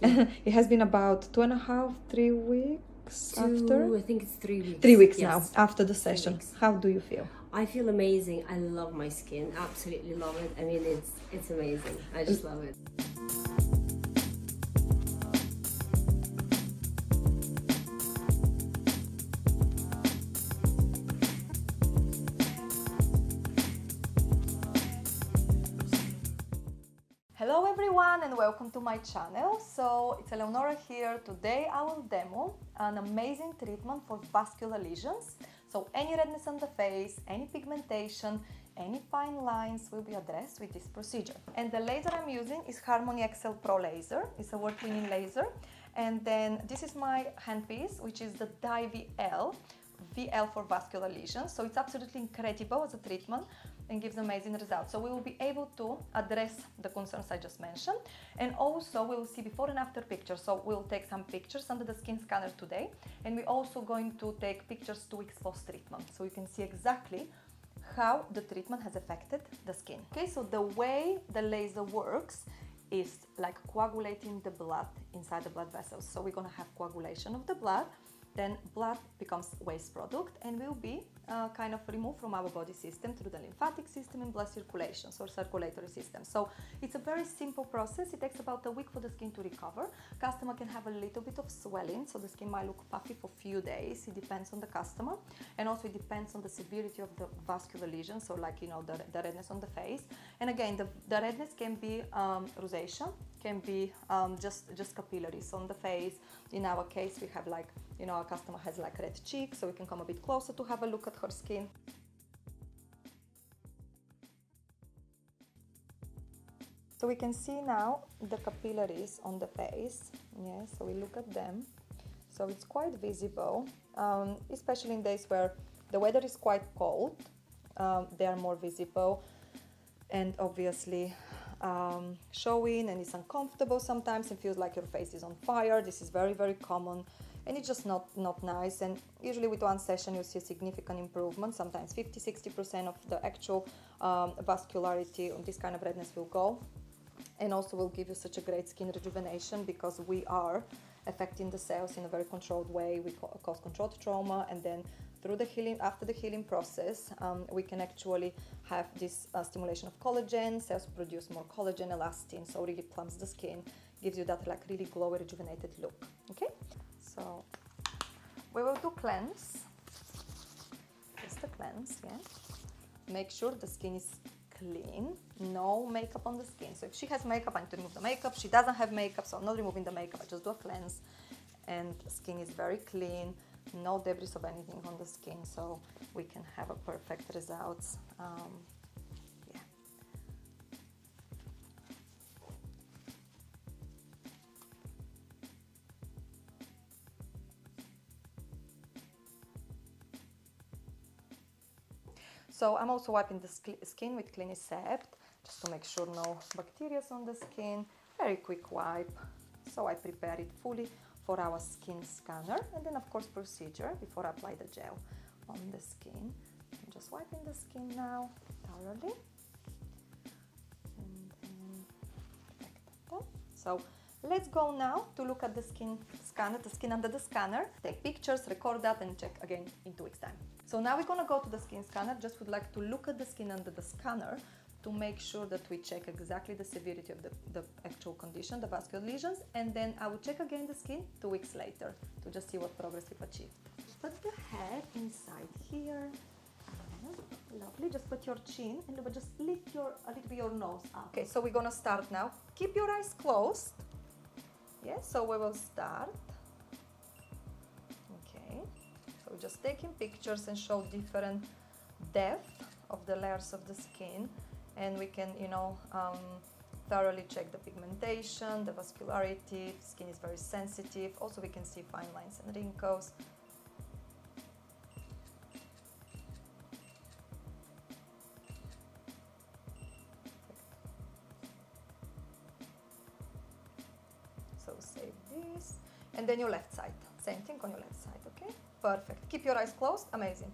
you. It has been about 2.5, 3 weeks after? I think it's 3 weeks. 3 weeks yes. now, after the session. How do you feel? I feel amazing. I love my skin. Absolutely love it. I mean, it's amazing. I just love it. Hello everyone and welcome to my channel. So it's Eleonora here. Today I will demo an amazing treatment for vascular lesions. So any redness on the face, any pigmentation, any fine lines will be addressed with this procedure. And the laser I'm using is Harmony XL Pro Laser. It's a word cleaning laser. And then this is my handpiece, which is the Dye VL for vascular lesions. So it's absolutely incredible as a treatment and gives amazing results. So we will be able to address the concerns I just mentioned, and also we will see before and after pictures. So we'll take some pictures under the skin scanner today, and we're also going to take pictures 2 weeks post-treatment, so you can see exactly how the treatment has affected the skin. Okay, so the way the laser works is like coagulating the blood inside the blood vessels. So we're gonna have coagulation of the blood, then blood becomes waste product and will be kind of removed from our body system through the lymphatic system and blood circulation, so circulatory system. So it's a very simple process. It takes about a week for the skin to recover. Customer can have a little bit of swelling, so the skin might look puffy for a few days. It depends on the customer, and also it depends on the severity of the vascular lesion, so like, you know, the redness on the face. And again, the redness can be rosacea, can be just capillaries on the face. In our case, we have like, you know, our customer has like red cheeks, so we can come a bit closer to have a look at her skin. So we can see now the capillaries on the face. Yeah, so we look at them. So it's quite visible, especially in days where the weather is quite cold. They are more visible and obviously showing, and it's uncomfortable sometimes and feels like your face is on fire. This is very, very common. And it's just not nice, and usually with one session you see a significant improvement. Sometimes 50–60% of the actual vascularity on this kind of redness will go, and also will give you such a great skin rejuvenation, because we are affecting the cells in a very controlled way. We cause controlled trauma, and then through the healing, after the healing process, we can actually have this stimulation of collagen. Cells produce more collagen, elastin, so really plumps the skin, gives you that like really glowy, rejuvenated look. Okay. So we will do cleanse, just a cleanse, yeah. Make sure the skin is clean, no makeup on the skin. So if she has makeup, I need to remove the makeup. She doesn't have makeup, so I'm not removing the makeup, I just do a cleanse. And skin is very clean, no debris of anything on the skin, so we can have a perfect results. Yeah. So I'm also wiping the skin with Clinisept, just to make sure no bacteria on the skin. Very quick wipe. So I prepare it fully for our skin scanner, and then of course procedure before I apply the gel on the skin. I'm just wiping the skin now thoroughly. And then, so let's go now to look at the skin scanner, the skin under the scanner, take pictures, record that, and check again in 2 weeks time. So now we're gonna go to the skin scanner. Just would like to look at the skin under the scanner to make sure that we check exactly the severity of the actual condition, the vascular lesions, and then I will check again the skin 2 weeks later to just see what progress we've achieved. Put the head inside here. Lovely. Just put your chin and just lift a little bit your nose up. Okay, so we're gonna start now. Keep your eyes closed. Yeah, so we will start. Okay, so we're just taking pictures and show different depth of the layers of the skin, and we can, you know, thoroughly check the pigmentation, the vascularity. Skin is very sensitive. Also, we can see fine lines and wrinkles. So save this, and then your left side, same thing on your left side. Okay, perfect. Keep your eyes closed. Amazing.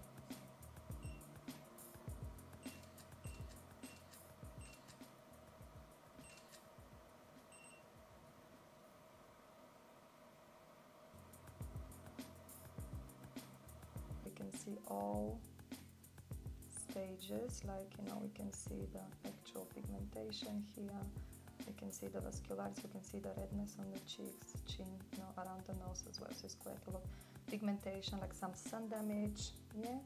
see all stages, like, you know, we can see the actual pigmentation here, we can see the vascularis, you can see the redness on the cheeks, chin, you know, around the nose as well, so it's quite a lot of pigmentation, like some sun damage, yeah,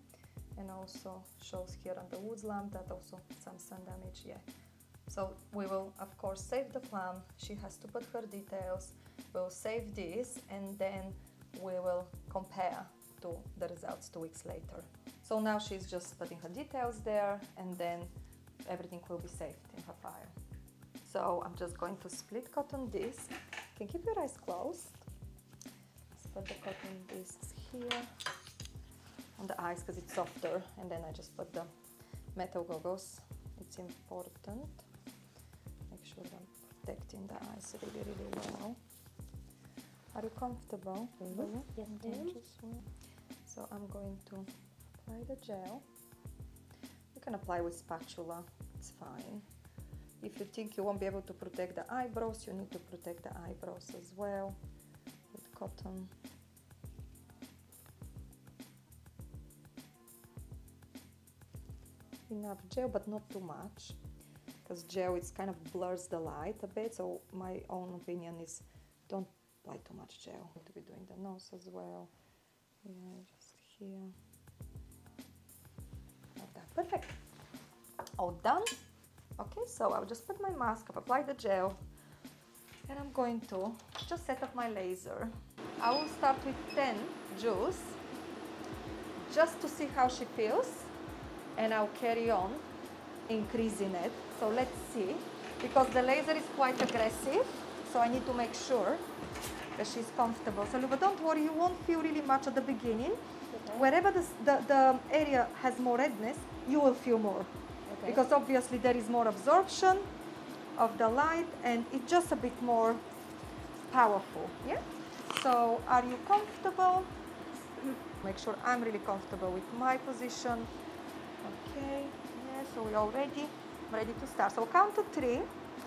and also shows here on the wood lamp that also some sun damage, yeah. So we will of course save the plan, she has to put her details, we'll save this, and then we will compare to the results 2 weeks later. So now she's just putting her details there, and then everything will be saved in her file. So I'm just going to split cotton disc. You can keep your eyes closed. Let's put the cotton discs here on the eyes because it's softer, and then I just put the metal goggles. It's important. Make sure I'm protecting the eyes really, really well. Are you comfortable? Mm-hmm. Yes, I am. So I'm going to apply the gel. You can apply with spatula, it's fine. If you think you won't be able to protect the eyebrows, you need to protect the eyebrows as well with cotton. Enough gel, but not too much, because gel it kind of blurs the light a bit, so my own opinion is don't apply too much gel. I'm going to be doing the nose as well. Yeah, just here. Like that. Perfect. All done. Okay, so I'll just put my mask, I've applied the gel, and I'm going to just set up my laser. I will start with 10 juice, just to see how she feels, and I'll carry on increasing it. So let's see, because the laser is quite aggressive, so I need to make sure that she's comfortable. So Luba, don't worry, you won't feel really much at the beginning. Okay. Wherever the area has more redness, you will feel more. Okay. Because obviously there is more absorption of the light, and it's just a bit more powerful, yeah? So are you comfortable? Make sure I'm really comfortable with my position. Okay, yeah, so we're all ready. I'm ready to start. So count to 3.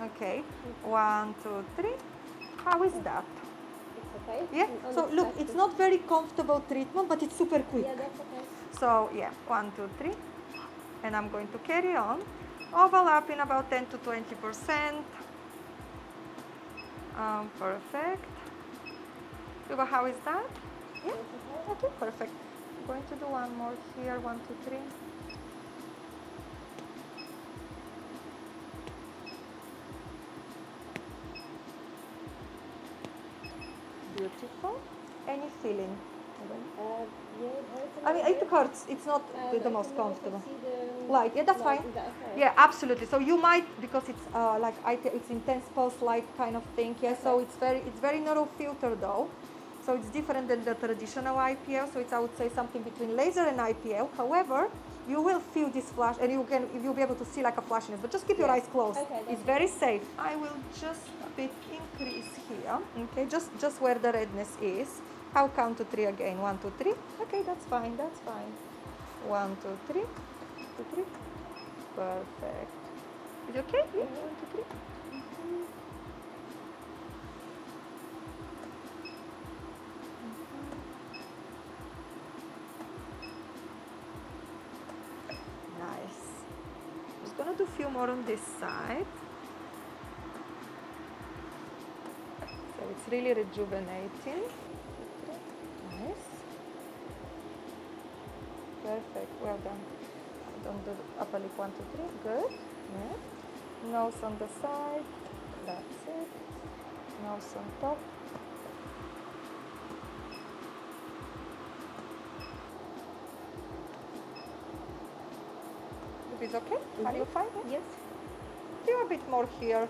Okay, 1, 2, 3. How is that? Okay. Yeah, so look, it's not very comfortable treatment, but it's super quick. Yeah, that's okay. So yeah, 1, 2, 3. And I'm going to carry on, overlapping about 10 to 20%. Perfect. Luba, how is that? Yeah, okay, perfect. I'm going to do one more here, 1, 2, 3. Beautiful. Any feeling? Yeah, it hurts. I mean, it hurts. It's not the most comfortable. Light, yeah, that's fine. That okay? Yeah, absolutely. So you might, because it's like it's intense pulse light kind of thing. Yeah, okay. So it's very narrow filter though. So it's different than the traditional IPL. So it's, I would say, something between laser and IPL. However, you will feel this flash, and you'll be able to see like a flashiness. But just keep your eyes closed. Okay, it's very safe. I will just a bit increase here. Okay, just where the redness is. I'll count to 3 again. 1, 2, 3. Okay, that's fine. That's fine. 1, 2, 3. 2, 3. Perfect. Is it okay? Yeah. 1, 2, 3. Nice. I'm just gonna do a few more on this side. So it's really rejuvenating. Nice. Perfect. Well done. Don't do the upper lip. 1, 2, 3. Good. Yeah. Nose on the side. That's it. Nose on top. Is okay? Are you fine? Yes. Do a bit more here.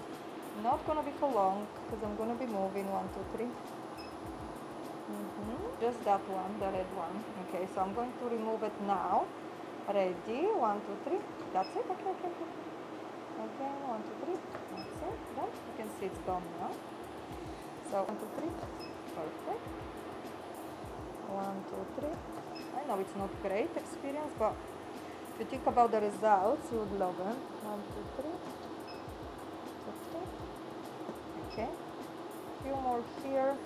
Not gonna be for long because I'm gonna be moving. 1, 2, 3. Just that one, the red one. Okay, so I'm going to remove it now. Ready? 1, 2, 3. That's it. Okay. Okay, 1, 2, 3. That's it. Done. You can see it's gone now. So 1, 2, 3. Perfect. 1, 2, 3. I know it's not great experience, but if you think about the results, you would love it. 1, 2, 3. 2, 3. Okay. A few more here.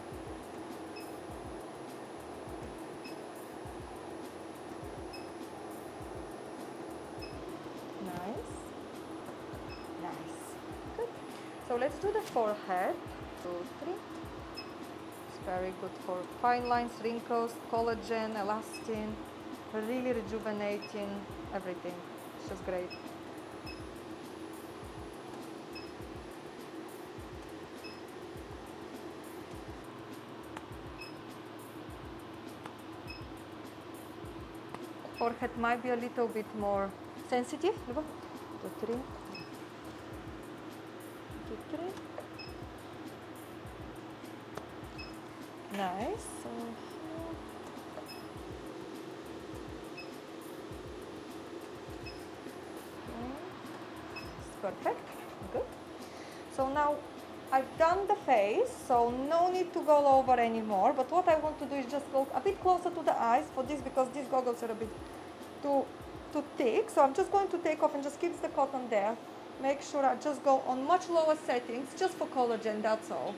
So let's do the forehead. 2, 3. It's very good for fine lines, wrinkles, collagen, elastin, really rejuvenating everything. It's just great. Forehead might be a little bit more sensitive. 2, 3. 2, 3. Nice. Perfect. Good. So now I've done the face, so no need to go over anymore. But what I want to do is just go a bit closer to the eyes for this, because these goggles are a bit too thick. So I'm just going to take off and just keep the cotton there. Make sure I just go on much lower settings, just for collagen, that's all.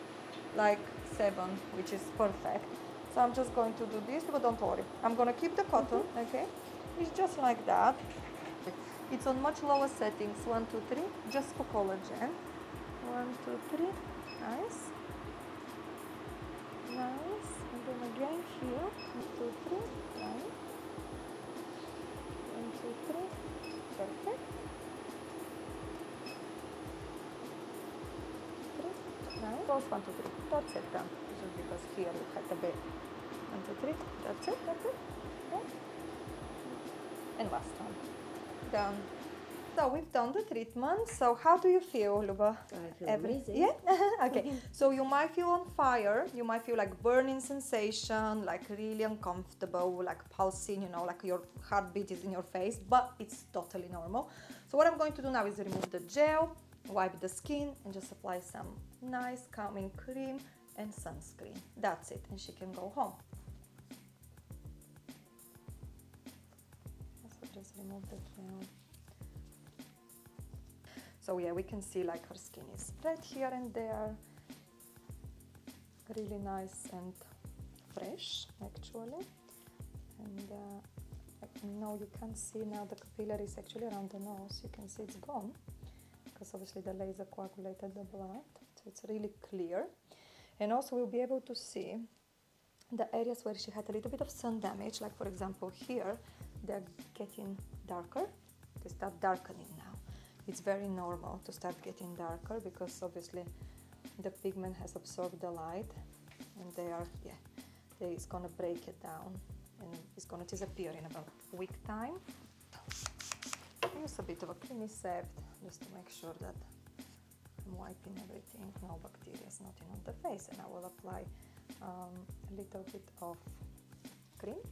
Like 7, which is perfect. So I'm just going to do this, but don't worry. I'm going to keep the cotton, okay? It's just like that. It's on much lower settings. 1, 2, 3, just for collagen. 1, 2, 3. Nice. Nice. And then again here. 1, 2, 3. Nice. 1, 2, 3. Perfect. 3. Nice. Close 1, 2, 3. That's it done. Just because here you had a bit. 1, 2, 3. That's it. That's it. Okay. And last one. Done. So we've done the treatment. So how do you feel, Luba? I feel amazing. Yeah? Okay. So you might feel on fire. You might feel like burning sensation, like really uncomfortable, like pulsing, you know, like your heartbeat is in your face, but it's totally normal. So what I'm going to do now is remove the gel, wipe the skin, and just apply some nice calming cream and sunscreen. That's it. And she can go home. Just remove the gel. So yeah, we can see like her skin is red here and there. Really nice and fresh, actually. And no, you can't see now the capillaries actually around the nose. You can see it's gone, because obviously the laser coagulated the blood. So it's really clear. And also we'll be able to see the areas where she had a little bit of sun damage, like for example here, they're getting darker. They start darkening now. It's very normal to start getting darker, because obviously the pigment has absorbed the light, and it's gonna break it down, and it's gonna disappear in about a week time. Use a bit of a creamy set just to make sure that I'm wiping everything, no bacteria is not in on the face, and I will apply a little bit of cream.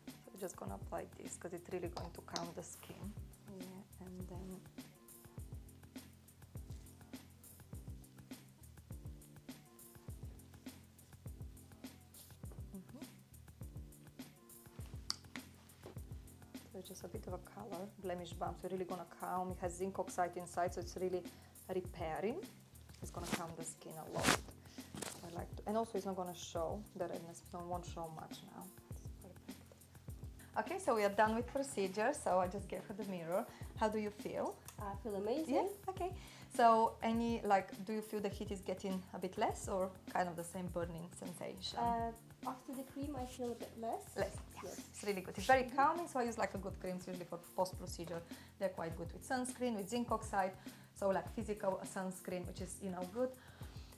So we're just gonna apply this because it's really going to calm the skin. Yeah, and then so just a bit of a color, blemish balm. So really gonna calm. It has zinc oxide inside, so it's really repairing. It's gonna calm the skin a lot. I like to, and also it's not gonna show the redness. So it won't show much now. It's perfect. Okay, so we are done with procedure. So I just gave her the mirror. How do you feel? I feel amazing. Yeah. Okay. So do you feel the heat is getting a bit less, or kind of the same burning sensation? After the cream, I feel a bit less. Less. Yes. It's really good. It's very calming, so I use like a good cream, usually for post-procedure. They're quite good with sunscreen, with zinc oxide, so like physical sunscreen, which is, good.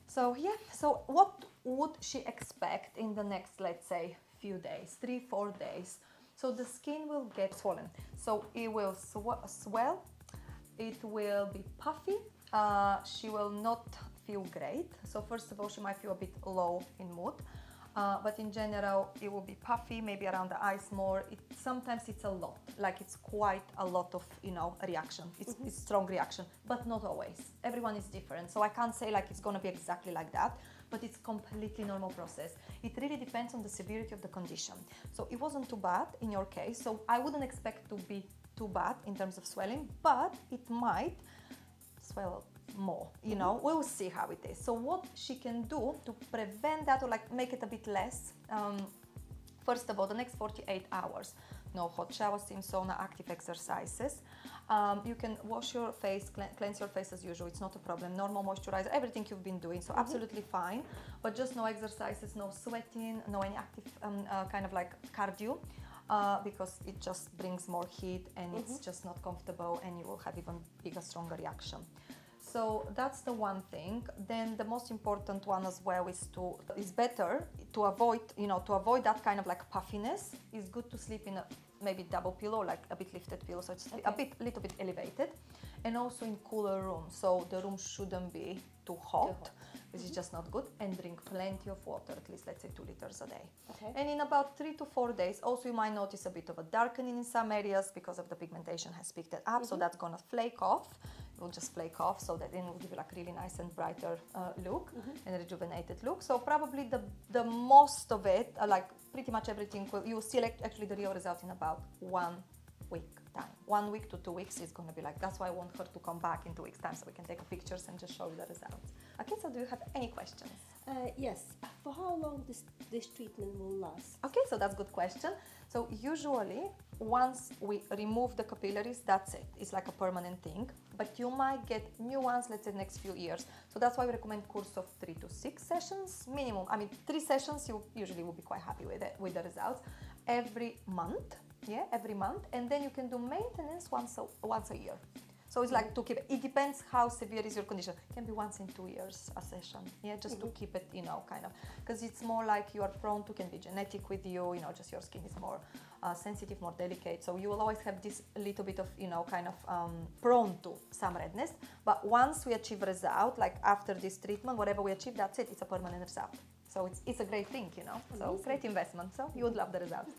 So yeah, so what would she expect in the next, let's say, few days, 3-4 days? So the skin will get swollen. So it will swell, it will be puffy, she will not feel great. So first of all, she might feel a bit low in mood. But in general, it will be puffy, maybe around the eyes more. Sometimes it's a lot, like it's quite a lot of, reaction. It's strong reaction, but not always. Everyone is different, so I can't say like it's gonna be exactly like that, but it's completely normal process. It really depends on the severity of the condition. So it wasn't too bad in your case, so I wouldn't expect to be too bad in terms of swelling, but it might swell more, we'll see how it is. So what she can do to prevent that, or like make it a bit less First of all, the next 48 hours, no hot showers, steam, sauna, active exercises. You can wash your face, cleanse your face as usual, it's not a problem. Normal moisturizer, everything you've been doing, so absolutely fine. But just no exercises, no sweating, no any active kind of like cardio, because it just brings more heat and it's just not comfortable, and you will have even bigger, stronger reaction. So that's the one thing. Then the most important one as well is better to avoid, to avoid that kind of like puffiness. It's good to sleep in a maybe double pillow, like a bit lifted pillow, so it's little bit elevated, and also in cooler room. So the room shouldn't be too hot, which is just not good. And drink plenty of water, at least let's say 2 liters a day. And in about 3 to 4 days, also you might notice a bit of a darkening in some areas because of the pigmentation has picked it up. So that's gonna flake off. It will just flake off, so that then it will give you like really nice and brighter look and rejuvenated look. So probably the most of it, like pretty much everything, you will see actually the real result in about 1 week time. 1 week to 2 weeks is going to be like, that's why I want her to come back in 2 weeks time so we can take pictures and just show you the results. Okay, so do you have any questions? Yes. For how long this treatment will last? Okay, so that's a good question. So usually once we remove the capillaries, that's it. It's like a permanent thing, but you might get new ones, let's say next few years. So that's why we recommend course of 3 to 6 sessions minimum. I mean, 3 sessions you usually will be quite happy with it, with the results, every month. Yeah, every month, and then you can do maintenance once a year. So it's like to keep it depends how severe is your condition. It can be once in 2 years a session. Yeah, just to keep it, kind of, because it's more like you are prone to, can be genetic with you, just your skin is more sensitive, more delicate. So you will always have this little bit of, kind of prone to some redness. But once we achieve result, like after this treatment, whatever we achieve, that's it. It's a permanent result. So it's a great thing, So great investment. So you would love the result.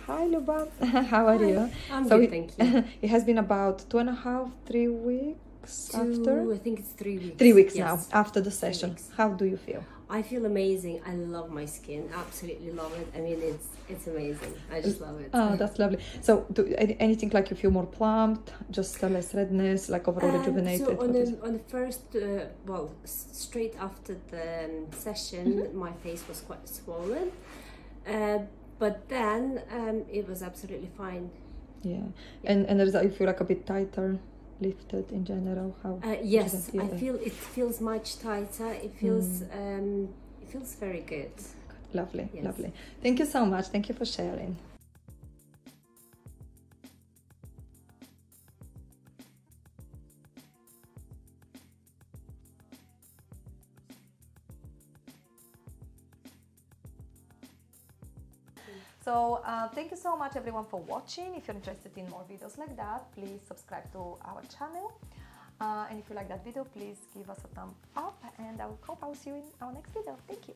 Hi Luba, how are you? I'm good, thank you. It has been about 2.5, 3 weeks after? I think it's 3 weeks. 3 weeks yes. now, after the session. How do you feel? I feel amazing. I love my skin, absolutely love it. I mean, it's amazing. I just love it. Oh, that's lovely. So anything like you feel more plumped, just less redness, like overall rejuvenated? So on the first, straight after the session, my face was quite swollen. But then it was absolutely fine. Yeah. And the result, you feel like a bit tighter, lifted in general? How? Yes, I feel it feels much tighter. It feels very good. Lovely, yes. Lovely. Thank you so much. Thank you for sharing. So thank you so much everyone for watching. If you're interested in more videos like that, please subscribe to our channel. And if you like that video, please give us a thumb up, and I hope I will see you in our next video. Thank you.